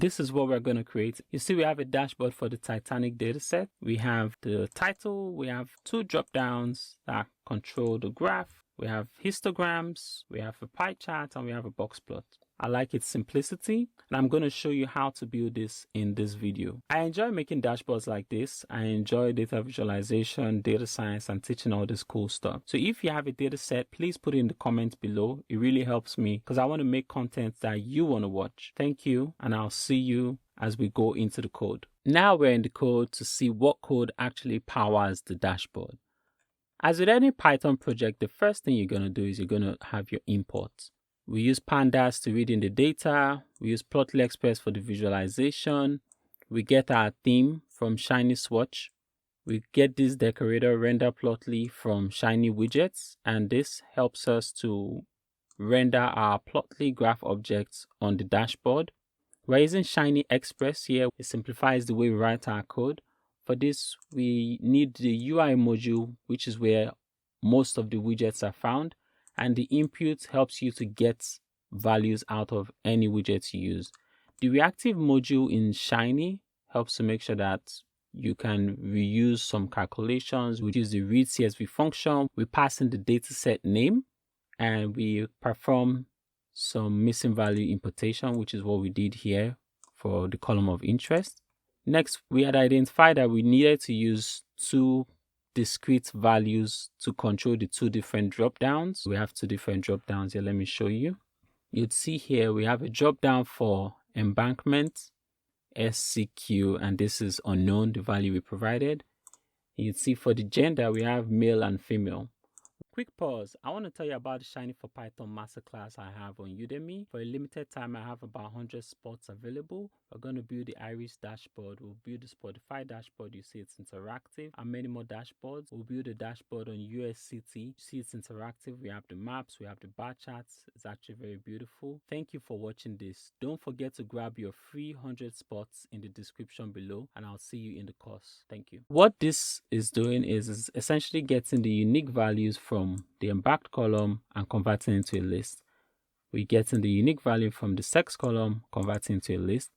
this is what we're going to create. You see, we have a dashboard for the Titanic dataset. We have the title. We have 2 drop downs that control the graph. We have histograms. We have a pie chart, and we have a box plot. I like its simplicity, and I'm going to show you how to build this in this video. I enjoy making dashboards like this. I enjoy data visualization, data science, and teaching all this cool stuff. So if you have a data set, please put it in the comments below. It really helps me because I want to make content that you want to watch. Thank you, and I'll see you as we go into the code. Now we're in the code to see what code actually powers the dashboard. As with any Python project, the first thing you're going to do is you're going to have your imports. We use pandas to read in the data. We use Plotly Express for the visualization. We get our theme from Shiny Swatch. We get this decorator render Plotly from Shiny Widgets, and this helps us to render our Plotly graph objects on the dashboard. We're using Shiny Express here. It simplifies the way we write our code. For this, we need the UI module, which is where most of the widgets are found. And the input helps you to get values out of any widgets you use. The reactive module in Shiny helps to make sure that you can reuse some calculations. We use the read CSV function. We pass in the dataset name, and we perform some missing value importation, which is what we did here for the column of interest. Next, we had identified that we needed to use 2 discrete values to control the 2 different drop downs. We have 2 different drop downs here. Let me show you. You'd see here we have a drop down for embankment, SCQ, and this is unknown, the value we provided. You'd see for the gender we have male and female. Quick pause. I want to tell you about the Shiny for Python Masterclass I have on Udemy. For a limited time, I have about 100 spots available. We're going to build the Iris dashboard. We'll build the Spotify dashboard. You see it's interactive, and many more dashboards. We'll build a dashboard on USCT. You see it's interactive. We have the maps. We have the bar charts. It's actually very beautiful. Thank you for watching this. Don't forget to grab your free 100 spots in the description below, and I'll see you in the course. Thank you. What this is doing is essentially getting the unique values from the embarked column and converting into a list. We're getting the unique value from the sex column, converting into a list.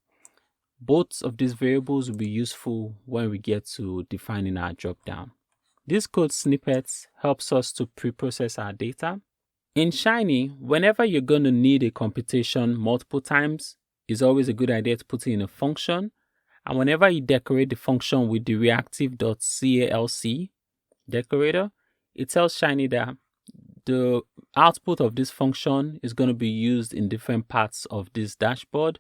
Both of these variables will be useful when we get to defining our dropdown. This code snippets helps us to pre-process our data. In Shiny, whenever you're going to need a computation multiple times, it's always a good idea to put it in a function. And whenever you decorate the function with the reactive.calc decorator, it tells Shiny that the output of this function is going to be used in different parts of this dashboard,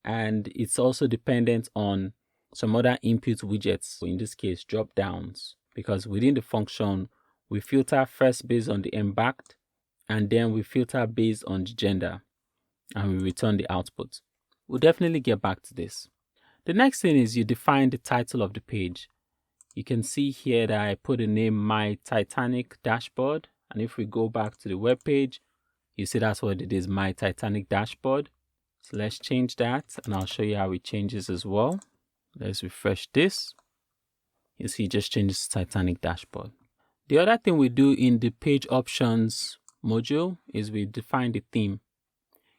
and it's also dependent on some other input widgets, in this case drop downs, because within the function we filter first based on the embarked, and then we filter based on the gender, and we return the output. We'll definitely get back to this. The next thing is you define the title of the page. You can see here that I put the name My Titanic Dashboard. And if we go back to the web page, you see that's what it is, My Titanic Dashboard. So let's change that, and I'll show you how it changes as well. Let's refresh this. You see it just changes to Titanic Dashboard. The other thing we do in the page options module is we define the theme.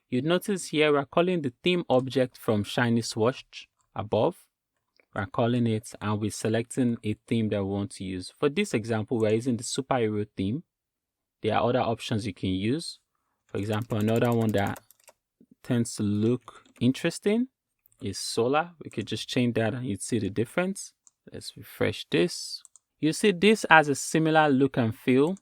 You'd notice here we're calling the theme object from Shiny Swatch above. We're calling it, and we're selecting a theme that we want to use. For this example, we're using the superhero theme. There are other options you can use. For example, another one that tends to look interesting is solar. We could just change that and you'd see the difference. Let's refresh this. You see this has a similar look and feel.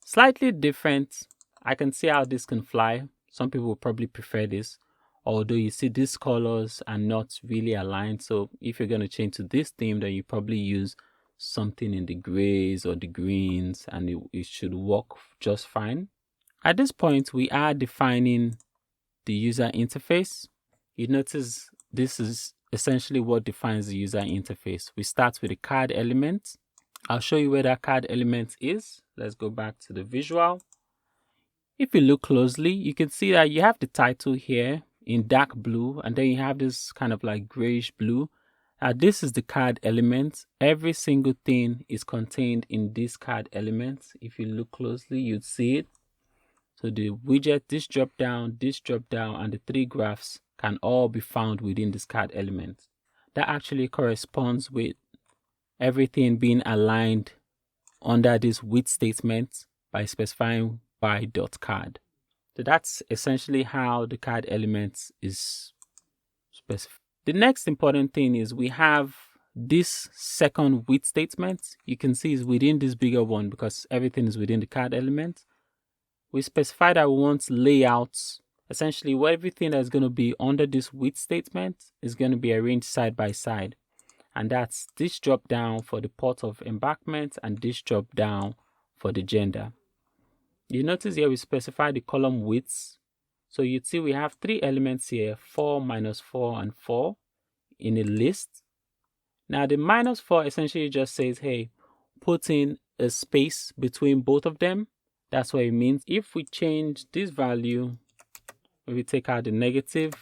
Slightly different. I can see how this can fly. Some people will probably prefer this. Although you see these colors are not really aligned. So if you're going to change to this theme, then you probably use something in the grays or the greens, and it should work just fine. At this point, we are defining the user interface. You notice this is essentially what defines the user interface. We start with a card element. I'll show you where that card element is. Let's go back to the visual. If you look closely, you can see that you have the title here in dark blue, and then you have this kind of like grayish blue. This is the card element. Every single thing is contained in this card element. If you look closely, you'd see it. So the widget, this drop down, and the 3 graphs can all be found within this card element. That actually corresponds with everything being aligned under this with statement by specifying by.card. So that's essentially how the card element is specified. The next important thing is we have this second with statement. You can see is within this bigger one because everything is within the card element. We specify that we want layouts. Essentially, everything that's going to be under this with statement is going to be arranged side by side. And that's this drop down for the port of embarkment and this drop down for the gender. You notice here we specify the column widths. So you'd see we have 3 elements here, 4, -4, and 4 in a list. Now the -4 essentially just says, hey, put in a space between both of them. That's what it means. If we change this value, when we take out the negative,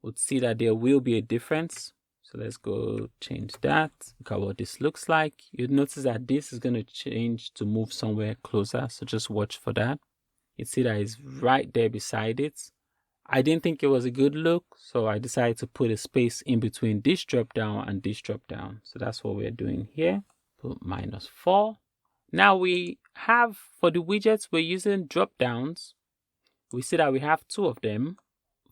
we'll see that there will be a difference. So let's go change that. Look at what this looks like. You'll notice that this is going to change to move somewhere closer. So just watch for that. You see that it's right there beside it. I didn't think it was a good look, so I decided to put a space in between this drop down and this drop down. So that's what we're doing here. Put -4. Now we have, for the widgets, we're using drop downs. We see that we have 2 of them.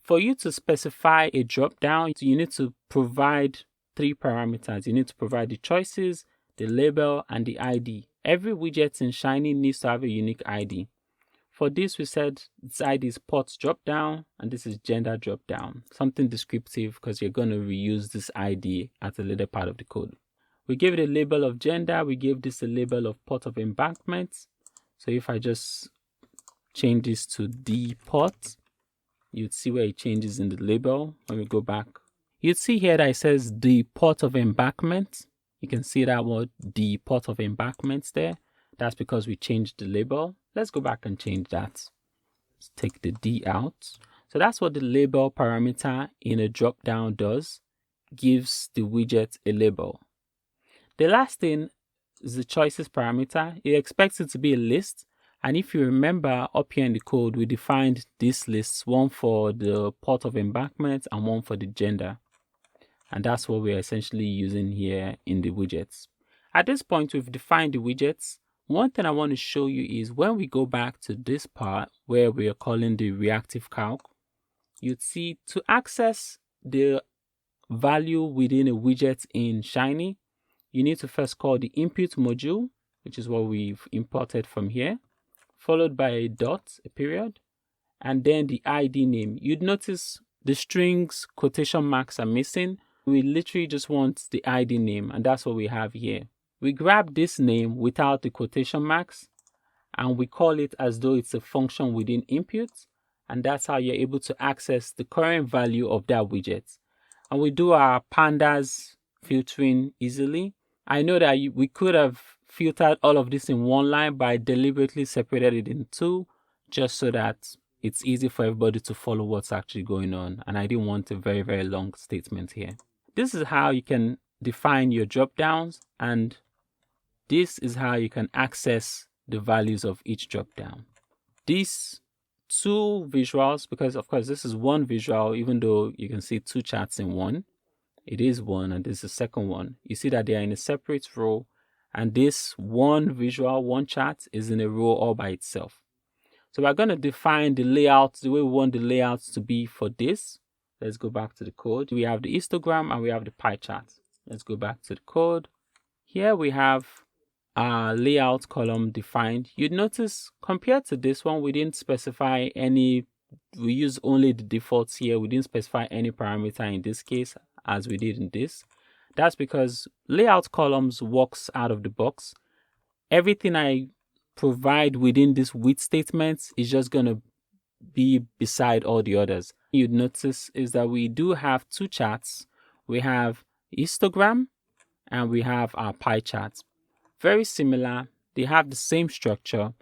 For you to specify a drop down, you need to provide 3 parameters. You need to provide the choices, the label, and the ID. Every widget in Shiny needs to have a unique ID. For this, we said this ID is port drop down and this is gender drop down. Something descriptive because you're going to reuse this ID at a later part of the code. We gave it a label of gender. We gave this a label of port of embankment. So if I just change this to D port, you'd see where it changes in the label. When we go back, you'd see here that it says the port of embankment. You can see that word, the port of embankment there. That's because we changed the label. Let's go back and change that. Let's take the D out. So that's what the label parameter in a drop down does. Gives the widget a label. The last thing is the choices parameter. It expects it to be a list. And if you remember up here in the code, we defined these lists, one for the port of embankment and one for the gender. And that's what we're essentially using here in the widgets. At this point, we've defined the widgets. One thing I want to show you is when we go back to this part where we are calling the reactive calc, you'd see to access the value within a widget in Shiny, you need to first call the input module, which is what we've imported from here, followed by a dot, a period, and then the ID name. You'd notice the strings quotation marks are missing. We literally just want the ID name, and that's what we have here. We grab this name without the quotation marks, and we call it as though it's a function within input, and that's how you're able to access the current value of that widget. And we do our pandas filtering easily. I know that we could have filtered all of this in one line, but I deliberately separated it in 2 just so that it's easy for everybody to follow what's actually going on. And I didn't want a very, very long statement here. This is how you can define your drop downs, and this is how you can access the values of each drop down. These 2 visuals, because of course this is one visual, even though you can see 2 charts in one, it is one, and this is the second one. You see that they are in a separate row, and this one visual, one chart is in a row all by itself. So we're going to define the layout, the way we want the layouts to be for this. Let's go back to the code. We have the histogram and we have the pie chart. Let's go back to the code. Here we have our layout column defined. You'd notice compared to this one, we didn't specify any, we use only the defaults here. We didn't specify any parameter in this case as we did in this. That's because layout columns works out of the box. Everything I provide within this with statements is just going to be beside all the others. You'd notice is that we do have 2 charts. We have histogram and we have our pie chart. Very similar. They have the same structure.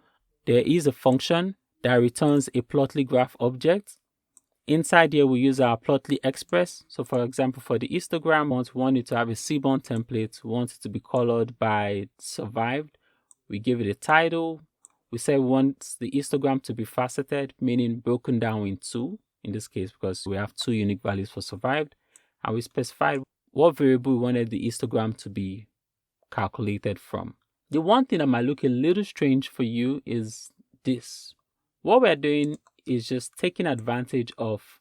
There is a function that returns a plotly graph object. Inside here, we use our plotly express. So for example, for the histogram, we want it to have a Seaborn template. We want it to be colored by survived. We give it a title. We say we want the histogram to be faceted, meaning broken down in 2. in this case because we have 2 unique values for survived, and we specified what variable we wanted the histogram to be calculated from. The one thing that might look a little strange for you is this. What we're doing is just taking advantage of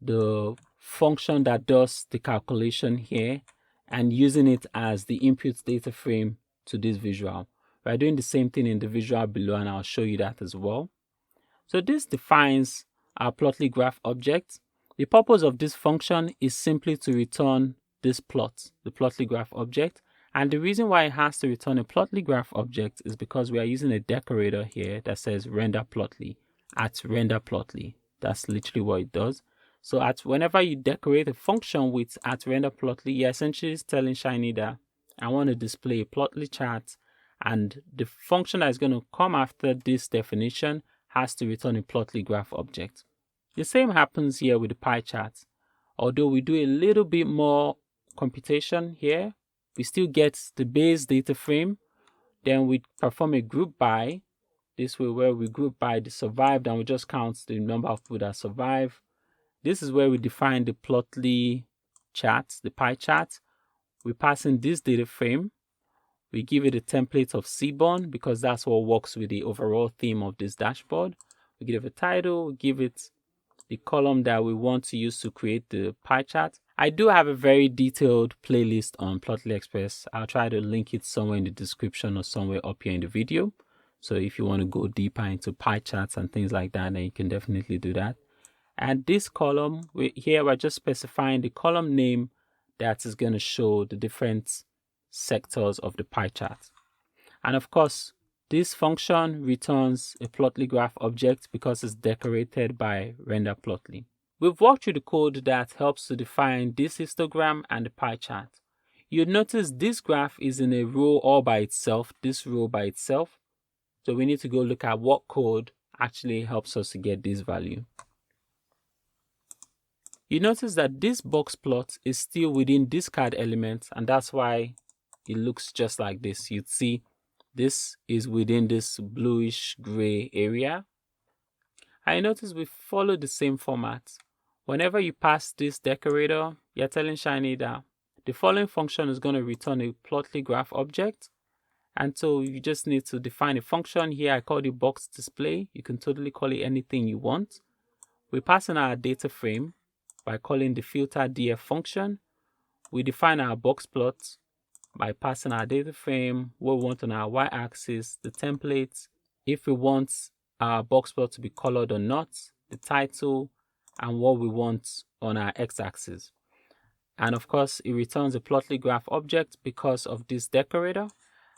the function that does the calculation here and using it as the input data frame to this visual. We're doing the same thing in the visual below, and I'll show you that as well. So this defines our plotly graph object. The purpose of this function is simply to return this plot, the plotly graph object. And the reason why it has to return a plotly graph object is because we are using a decorator here that says render plotly at render plotly. That's literally what it does. So whenever you decorate a function with at render plotly, you're essentially telling Shiny that I want to display a plotly chart, and the function that is going to come after this definition has to return a plotly graph object. The same happens here with the pie chart. Although we do a little bit more computation here, we still get the base data frame. Then we perform a group by, this way where we group by the survived and we just count the number of people that survive. This is where we define the plotly chart, the pie chart. We pass in this data frame. We give it a template of Seaborn because that's what works with the overall theme of this dashboard. We give it a title, we give it the column that we want to use to create the pie chart. I do have a very detailed playlist on Plotly Express. I'll try to link it somewhere in the description or somewhere up here in the video. So if you want to go deeper into pie charts and things like that, then you can definitely do that. And this column, here we're just specifying the column name that is going to show the different sectors of the pie chart. And of course, this function returns a plotly graph object because it's decorated by render plotly. We've walked through the code that helps to define this histogram and the pie chart. You'll notice this graph is in a row all by itself, this row by itself. So we need to go look at what code actually helps us to get this value. You notice that this box plot is still within this card element, and that's why it looks just like this. You'd see this is within this bluish gray area. I notice we follow the same format. Whenever you pass this decorator, you're telling Shiny that the following function is going to return a plotly graph object. And so you just need to define a function here. I call it box display. You can totally call it anything you want. We pass in our data frame by calling the filter df function. We define our box plot by passing our data frame, what we want on our y-axis, the template, if we want our box plot to be colored or not, the title, and what we want on our x-axis. And of course, it returns a plotly graph object because of this decorator.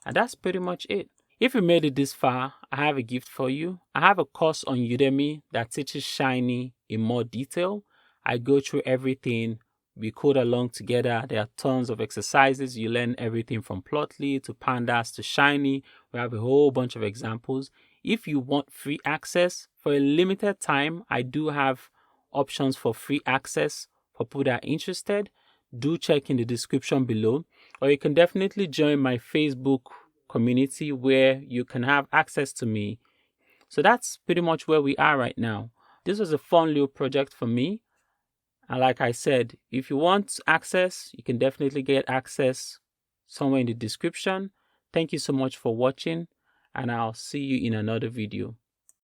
And that's pretty much it. If you made it this far, I have a gift for you. I have a course on Udemy that teaches Shiny in more detail. I go through everything. We code along together. There are tons of exercises. You learn everything from Plotly to Pandas to Shiny. We have a whole bunch of examples. If you want free access, for a limited time, I do have options for free access for people that are interested. Do check in the description below. Or you can definitely join my Facebook community where you can have access to me. So that's pretty much where we are right now. This was a fun little project for me. And like I said, if you want access, you can definitely get access somewhere in the description. Thank you so much for watching, and I'll see you in another video.